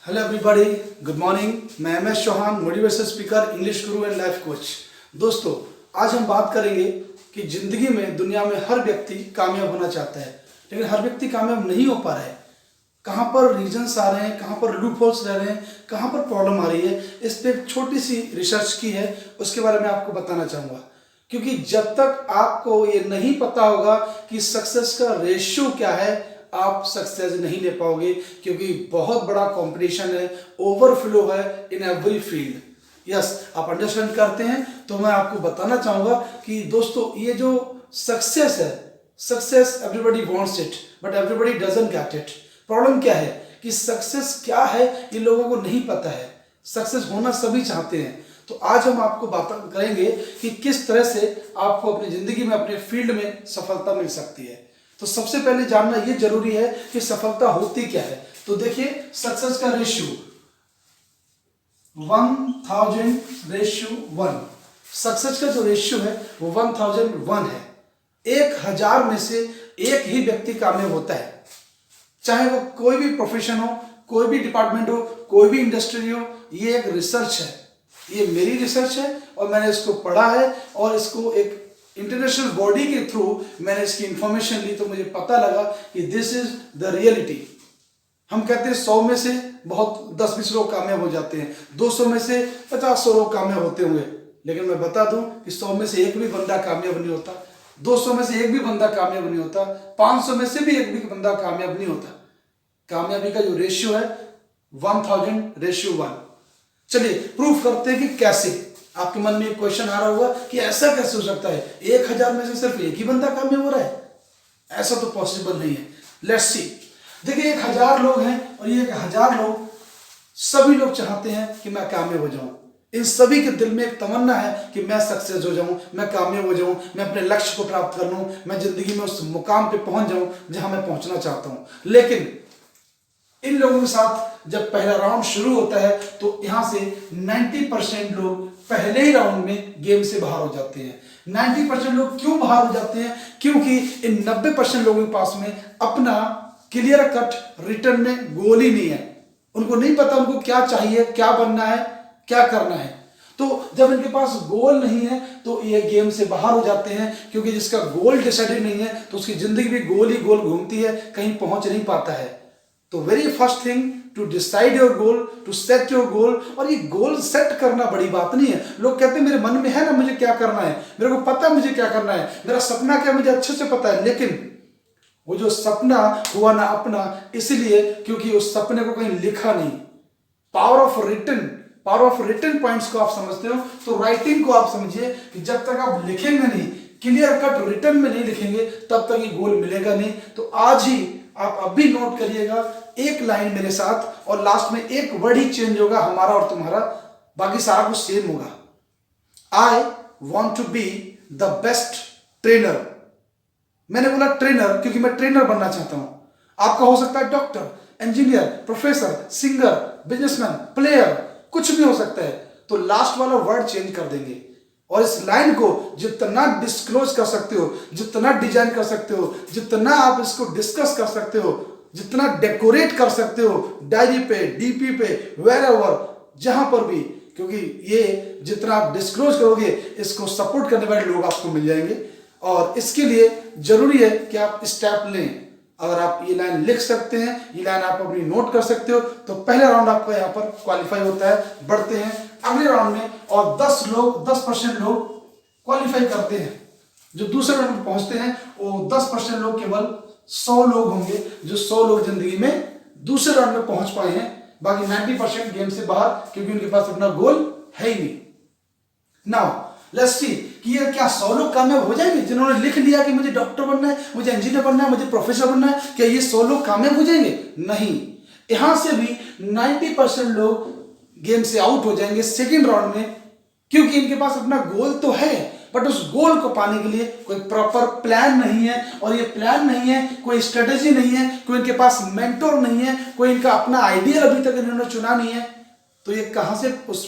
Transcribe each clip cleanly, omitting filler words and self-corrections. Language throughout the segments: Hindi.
Hello everybody, good morning. मैं MS Chauhan, motivational speaker, English guru and life coach. दोस्तों, आज हम बात करेंगे कि जिंदगी में, दुनिया में हर व्यक्ति कामयाब होना चाहता है, लेकिन हर व्यक्ति कामयाब नहीं हो पा रहा है। कहाँ पर रीजंस आ रहे हैं, कहाँ पर लूप होल्स रह रहे हैं, कहाँ पर प्रॉब्लम आ रही है, इस पर एक छोटी सी रिसर्च की है, उसके बारे में आपको बताना चाहूँगा। क्योंकि जब तक आपको ये नहीं पता होगा कि सक्सेस का रेशियो क्या है, आप सक्सेस नहीं ले पाओगे। क्योंकि बहुत बड़ा कंपटीशन है, ओवरफ्लो है इन एवरी फील्ड। यस, आप अंडरस्टैंड करते हैं। तो मैं आपको बताना चाहूँगा कि दोस्तों, ये जो सक्सेस है, success everybody wants it but everybody doesn't get it. Problem क्या है कि सक्सेस क्या है ये लोगों को नहीं पता है। सक्सेस होना सभी चाहते हैं। तो आज हम आपको बात करेंगे कि किस तरह से आपको अपनी जिंदगी में, अपने फील्ड में सफलता मिल सकती है। तो सबसे पहले जानना ये जरूरी है कि सफलता होती क्या है। तो देखिए, सक्सेस का रेशियो 1000:1। सक्सेस का जो रेशियो है वो 1001 है। 1000 में से एक ही व्यक्ति कामयाब होता है, चाहे वो कोई भी प्रोफेशन हो, कोई भी डिपार्टमेंट हो, कोई भी इंडस्ट्री हो। ये एक रिसर्च है, ये मेरी रिसर्च है और मैंने इसको पढ़ा है और इसको एक इंटरनेशनल बॉडी के थ्रू मैंने इसकी इंफॉर्मेशन ली, तो मुझे पता लगा कि दिस इज द रियलिटी। हम कहते हैं 100 में से बहुत 10-20 लोग कामयाब हो जाते हैं, 200 में से 50-100 लोग कामयाब होते होंगे, लेकिन मैं बता दूं कि 100 में से एक भी बंदा कामयाब नहीं होता, 200 में से एक भी बंदा कामयाब नहीं होता, 500 में से भी एक भी बंदा कामयाब नहीं होता। कामयाबी का जो रेशियो है 1000:1। चलिए प्रूफ करते हैं कि कैसे। आपके मन में एक क्वेश्चन आ रहा होगा कि ऐसा कैसे हो सकता है, 1000 में से सिर्फ एक ही बंदा कामयाब हो रहा है? ऐसा तो पॉसिबल नहीं है। Let's see. देखिए, 1000 लोग हैं और ये 1000 लोग, सभी लोग चाहते हैं कि मैं कामयाब हो जाऊं। इन सभी के दिल में एक तमन्ना है कि मैं सक्सेस हो जाऊं, मैं कामयाब हो जाऊं, मैं अपने लक्ष्य को प्राप्त कर लूं, मैं जिंदगी में उस मुकाम पे पहुंच जाऊं जहां मैं पहुंचना चाहता हूं। लेकिन इन लोगों के साथ जब पहला राउंड शुरू होता है तो यहां से 90% लोग पहले ही राउंड में गेम से बाहर हो जाते हैं। 90% लोग क्यों बाहर हो जाते हैं? क्योंकि इन 90% लोगों के पास में अपना क्लियर कट रिटर्न में गोल ही नहीं है। उनको नहीं पता उनको क्या चाहिए, क्या बनना है, क्या करना है। तो जब इनके पास गोल नहीं है तो ये गेम से बाहर हो जाते हैं, क्योंकि जिसका गोल डिसाइडेड नहीं है तो उसकी जिंदगी भी गोल ही गोल घूमती है, कहीं पहुंच नहीं पाता है। तो very first thing, to decide your goal, to set your goal. और ये गोल सेट करना बड़ी बात नहीं है। लोग कहते हैं मेरे मन में है ना मुझे क्या करना है, मेरे को पता है मुझे क्या करना है, मेरा सपना क्या मुझे अच्छे से पता है। लेकिन वो जो सपना हुआ ना अपना, इसलिए क्योंकि उस सपने को कहीं लिखा नहीं। पावर ऑफ रिटन पॉइंट्स को आप समझते हो तो राइटिंग को आप समझिए कि जब तक आप लिखेंगे नहीं, क्लियर कट रिटन में नहीं लिखेंगे, तब तक ये गोल मिलेगा नहीं। तो आज ही आप अभी नोट करिएगा, एक लाइन मेरे साथ, और लास्ट में एक वर्ड ही चेंज होगा, हमारा और तुम्हारा, बाकी सारा कुछ सेम होगा। I want to be the best trainer. मैंने बोला ट्रेनर क्योंकि मैं ट्रेनर बनना चाहता हूं। आपका हो सकता है doctor, engineer, professor, singer, businessman, player, कुछ भी हो सकता है। तो लास्ट वाला वर्ड चेंज कर देंगे और इस लाइन को जितना डिस्क्लोज कर सकते हो, जितना डिजाइन कर सकते हो, जितना आप इसको डिस्कस कर सकते हो, जितना डेकोरेट कर सकते हो, डायरी पे, डीपी पे, वेयरएवर, जहां पर भी, क्योंकि ये जितना आप डिस्क्लोज करोगे इसको सपोर्ट करने वाले लोग आपको मिल जाएंगे। और इसके लिए जरूरी है कि आप स्टेप लें। अगर आप ये लाइन लिख सकते हैं, ये लाइन आप अपनी नोट कर सकते हो, तो पहला राउंड आपका यहाँ पर क्वालिफाई होता है। बढ़ते हैं अगले राउंड में और 10% लोग क्वालिफाई करते हैं। जो दूसरे राउंड में पहुंचते हैं वो 10% लोग, केवल 100 लोग होंगे जो 100 लोग जिंदगी में दूसरे राउंड में पहुंच पाए हैं। बाकी 90% गेम से बाहर, क्योंकि उनके पास अपना गोल है ही नहीं। नाउ लेट्स सी कि ये क्या 100 लोग कामयाब हो जाएंगे जिन्होंने लिख लिया कि मुझे डॉक्टर बनना है, मुझे इंजीनियर बनना है, मुझे प्रोफेसर बनना है? क्या ये 100 लोग कामयाब हो जाएंगे? नहीं। यहां से भी 90% लोग गेम से आउट हो जाएंगे सेकेंड राउंड में, क्योंकि इनके पास अपना गोल तो है बट उस गोल को पाने के लिए कोई प्रॉपर प्लान नहीं है। और ये प्लान नहीं है, कोई स्ट्रेटेजी नहीं है, कोई इनके पास मेंटोर नहीं है, कोई इनका अपना आइडिया अभी तक इन्होंने चुना नहीं है। तो ये कहाँ से उस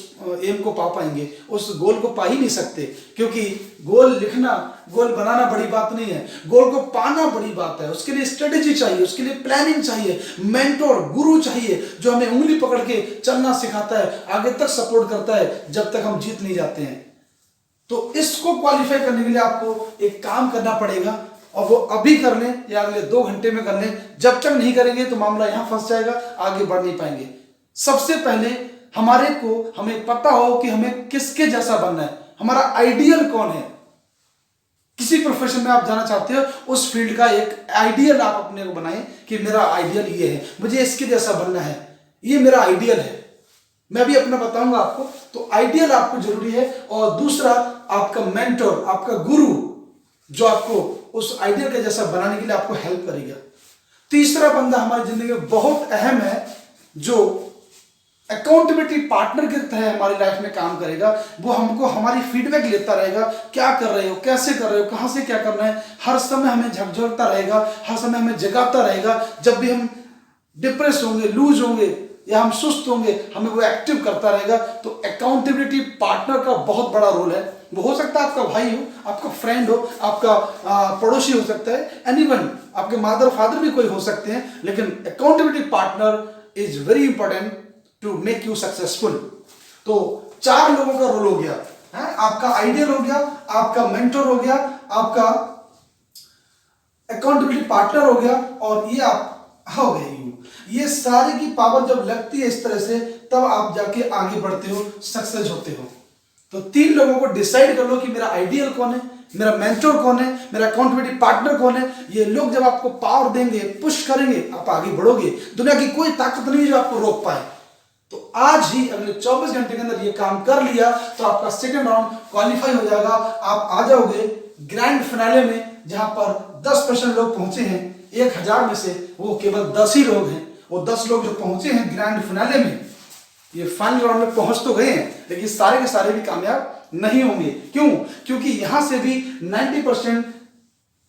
एम को पा पाएंगे, उस गोल को पा ही नहीं सकते। क्योंकि गोल लिखना, गोल बनाना बड़ी बात नहीं है, गोल को पाना बड़ी बात है। उसके लिए स्ट्रेटेजी चाहिए, उसके लिए प्लानिंग चाहिए, मेंटोर गुरु चाहिए जो हमें उंगली पकड़ के चलना सिखाता है, आगे तक सपोर्ट करता है जब तक हम जीत नहीं जाते हैं। तो इसको क्वालिफाई करने के लिए आपको एक काम करना पड़ेगा, और वो अभी कर लें या अगले 2 घंटे में कर लें। जब तक नहीं करेंगे तो मामला यहां फंस जाएगा, आगे बढ़ नहीं पाएंगे। सबसे पहले हमें पता हो कि हमें किसके जैसा बनना है, हमारा आइडियल कौन है। किसी प्रोफेशन में आप जाना चाहते हो, उस फील्ड का एक आइडियल आप अपने को बनाएं कि मेरा आइडियल ये है, मुझे इसके जैसा बनना है, ये मेरा आइडियल है। मैं भी अपना बताऊंगा आपको। तो आइडियल आपको जरूरी है, और दूसरा आपका मेंटर, आपका गुरु जो आपको उस आइडियल के जैसा बनाने के लिए आपको हेल्प करेगा। तीसरा बंदा हमारी जिंदगी में बहुत अहम है, जो अकाउंटेबिलिटी पार्टनर की तरह हमारी लाइफ में काम करेगा। वो हमको हमारी फीडबैक लेता रहेगा, क्या कर रहे हो, कैसे कर रहे हो, कहां से क्या करना है, हर समय हमें झकझोरता रहेगा, हर समय हमें जगाता रहेगा। जब भी हम डिप्रेस होंगे, लूज होंगे या हम सुस्त होंगे, हमें वो एक्टिव करता रहेगा। तो अकाउंटेबिलिटी पार्टनर का बहुत बड़ा रोल है। वो हो सकता है आपका भाई हो, आपका फ्रेंड हो, आपका पड़ोसी हो सकता है, एनीवन, आपके मदर फादर भी कोई हो सकते हैं। लेकिन accountability partner is very important to make you successful. तो 4 लोगों का रोल हो गया है, आपका आइडियल हो गया, आपका मेंटर हो गया, आपका अकाउंटेबिलिटी पार्टनर हो गया, और ये आप हो गए यू। ये सारी की पावर जब लगती है इस तरह से, तब आप जाके आगे बढ़ते हो, सक्सेस होते हो। तो 3 लोगों को डिसाइड कर लो कि मेरा आइडियल कौन है, मेरा मेंटर कौन है, मेरा अकाउंटेबिलिटी पार्टनर कौन है। ये लोग जब आपको पावर देंगे, पुश करेंगे, आप आगे बढ़ोगे। दुनिया की कोई ताकत नहीं है जो आपको रोक पाए। तो आज ही अगले 24 घंटे के अंदर ये काम कर लिया तो आपका सेकंड राउंड क्वालिफाई हो जाएगा। आप आ जाओगे ग्रैंड फिनाले में, जहां पर 10% लोग पहुंचे हैं। 1000 में से वो केवल 10 ही लोग हैं। वो 10 लोग जो पहुंचे हैं ग्रैंड फिनाले में, ये फाइनल राउंड में पहुंच तो गए हैं, लेकिन सारे के सारे भी कामयाब नहीं होंगे। क्यों? क्योंकि यहां से भी 90%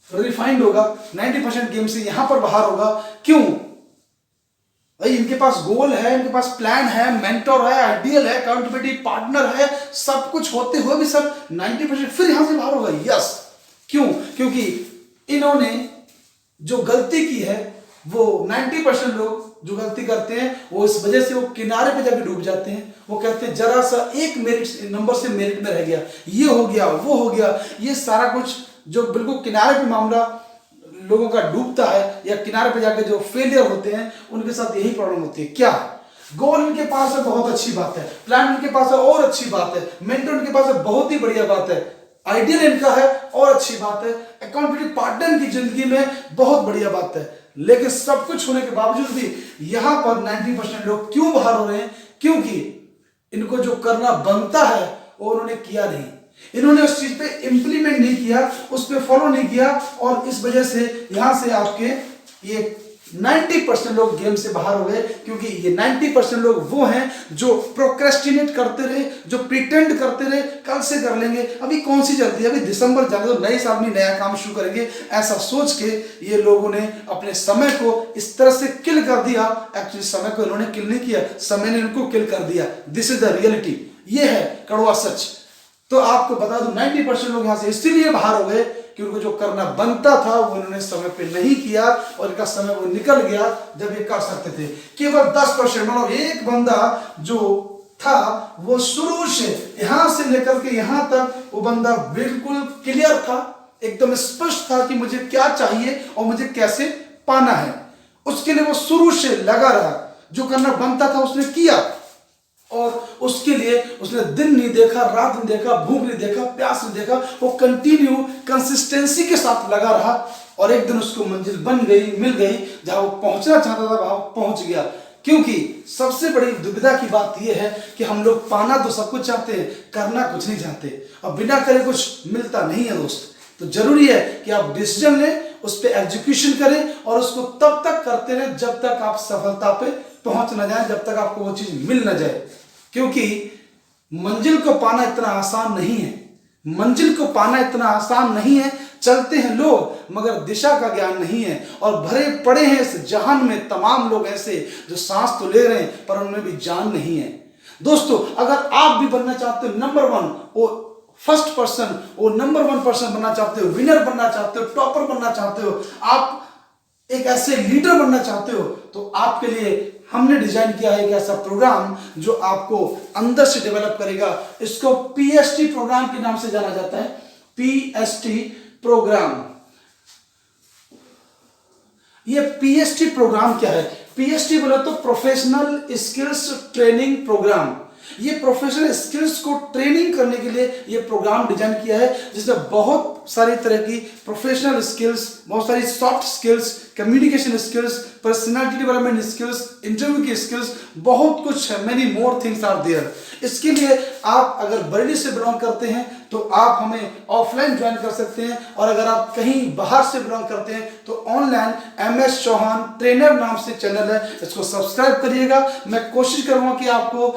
रिफाइंड होगा, 90% गेम से यहां पर बाहर होगा। क्यों भाई? इनके पास गोल है, इनके पास प्लान है, मेंटर है, आइडियल है, अकाउंटेबिलिटी पार्टनर है, सब कुछ होते हुए भी सब 90% फिर यहां से बाहर होगा। यस, क्यों? क्योंकि इन्होंने जो गलती की है, वो 90% लोग जो गलती करते हैं, वो इस वजह से वो किनारे पे जाके डूब जाते हैं। वो कहते हैं जरा सा एक मेरिट नंबर से मेरिट में रह गया, ये हो गया, वो हो गया। ये सारा कुछ जो बिल्कुल किनारे पे मामला लोगों का डूबता है, या किनारे पे जाके जो फेलियर होते हैं, उनके साथ यही प्रॉब्लम होती है। क्या? गोल इनके पास है, बहुत अच्छी बात है, प्लान इनके पास है, और अच्छी बात है, मेंटर इनके पास है, बहुत ही बढ़िया बात है, आइडियल इनका है, और अच्छी बात है, अकाउंटेबिलिटी पार्टनर की जिंदगी में बहुत बढ़िया बात है। लेकिन सब कुछ होने के बावजूद भी यहां पर 90% लोग क्यों बाहर हो रहे हैं? क्योंकि इनको जो करना बनता है वो उन्होंने किया नहीं, इन्होंने उस चीज पे इंप्लीमेंट नहीं किया, उस पे फॉलो नहीं किया, और इस वजह से यहां से आपके ये 90% लोग गेम से बाहर हो गए। क्योंकि ये 90% लोग वो हैं जो प्रोक्रेस्टिनेट करते रहे, जो प्रिटेंड करते रहे, कल से कर लेंगे, अभी कौन सी जल्दी है, अभी दिसंबर जाने दो, नए साल में नया काम शुरू करेंगे, ऐसा सोच के ये लोगों ने अपने समय को इस तरह से किल कर दिया। एक्चुअली समय को इन्होंने किल नहीं किया, समय ने इनको किल कर दिया। दिस इज द रियलिटी, ये है कड़वा सच। तो आपको बता दूं 90% लोग यहां से इसीलिए बाहर हो गए कि उनको जो करना बनता था वो इन्होंने समय पे नहीं किया, और इनका समय वो निकल गया जब ये कर सकते थे। केवल 10%, मतलब एक बंदा जो था वो शुरू से यहां से लेकर के यहां तक वो बंदा बिल्कुल क्लियर था, एकदम स्पष्ट था कि मुझे क्या चाहिए और मुझे कैसे पाना है। उसके लिए वो शुरू से लगा रहा, जो करना बनता था उसने किया, और उसके लिए उसने दिन नहीं देखा, रात नहीं देखा, भूख नहीं देखा, प्यास नहीं देखा, वो कंटिन्यू कंसिस्टेंसी के साथ लगा रहा, और एक दिन उसको मंजिल बन गई, मिल गई, जहां वो पहुंचना चाहता था वहां पहुंच गया। क्योंकि सबसे बड़ी दुविधा की बात यह है कि हम लोग पाना तो सब कुछ चाहते हैं, करना कुछ नहीं चाहते, और बिना करे कुछ मिलता नहीं है दोस्त। तो जरूरी है कि आप डिसीजन लें, उस पर एग्जीक्यूशन करें, और उसको तब तक करते रहें जब तक आप सफलता पे पहुंच न जाए, जब तक आपको वो चीज मिल न जाए। क्योंकि मंजिल को पाना इतना आसान नहीं है, मंजिल को पाना इतना आसान नहीं है। चलते हैं लोग मगर दिशा का ज्ञान नहीं है, और भरे पड़े हैं इस जहान में तमाम लोग ऐसे जो सांस तो ले रहे हैं पर उनमें भी जान नहीं है। दोस्तों अगर आप भी बनना चाहते हो नंबर वन, वो फर्स्ट पर्सन, वो नंबर वन पर्सन बनना चाहते हो, विनर बनना चाहते हो, टॉपर बनना चाहते हो, आप एक ऐसे लीडर बनना चाहते हो, तो आपके लिए हमने डिजाइन किया है एक ऐसा प्रोग्राम जो आपको अंदर से डेवलप करेगा। इसको पीएसटी प्रोग्राम के नाम से जाना जाता है। PST programme. ये पीएसटी प्रोग्राम क्या है? पीएसटी बोला तो प्रोफेशनल स्किल्स ट्रेनिंग प्रोग्राम। ये प्रोफेशनल स्किल्स को ट्रेनिंग करने के लिए ये प्रोग्राम डिजाइन किया है, जिसमें बहुत सारी तरह की प्रोफेशनल स्किल्स, बहुत सारी soft skills, communication skills, personality development skills, interview की स्किल्स, बहुत कुछ है। Many more things are there. इसके लिए आप अगर बरेली से बिलोंग करते हैं तो आप हमें ऑफलाइन ज्वाइन कर सकते हैं, और अगर आप कहीं बाहर से बिलोंग करते हैं तो ऑनलाइन MS चौहान ट्रेनर नाम से चैनल है, इसको सब्सक्राइब करिएगा। मैं कोशिश करूंगा कि आपको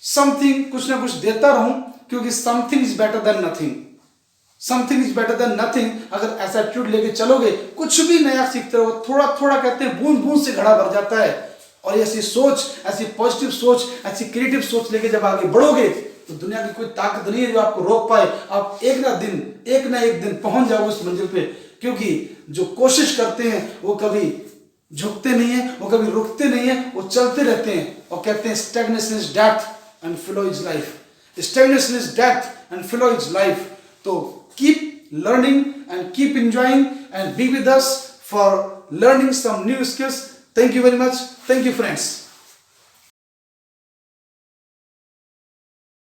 समथिंग, कुछ ना कुछ देता रहूं, क्योंकि something is better than nothing. Something is better than nothing. अगर ऐसा एटीट्यूड लेके चलोगे, कुछ भी नया सीखते रहो, थोड़ा थोड़ा कहते हैं बूंद बूंद से घड़ा भर जाता है। और ऐसी सोच, ऐसी पॉजिटिव सोच, ऐसी क्रिएटिव सोच लेके जब आगे बढ़ोगे तो दुनिया की कोई ताकत नहीं है जो आपको रोक पाए। आप एक ना एक दिन पहुंच जाओगे उस मंजिल पे, क्योंकि जो कोशिश करते हैं वो कभी झुकते नहीं है, वो कभी रुकते नहीं है, वो चलते रहते हैं। और कहते हैं stagnation is death and flow is life. Stagnation is death and flow is life. So keep learning and keep enjoying and be with us for learning some new skills. Thank you very much. Thank you, friends.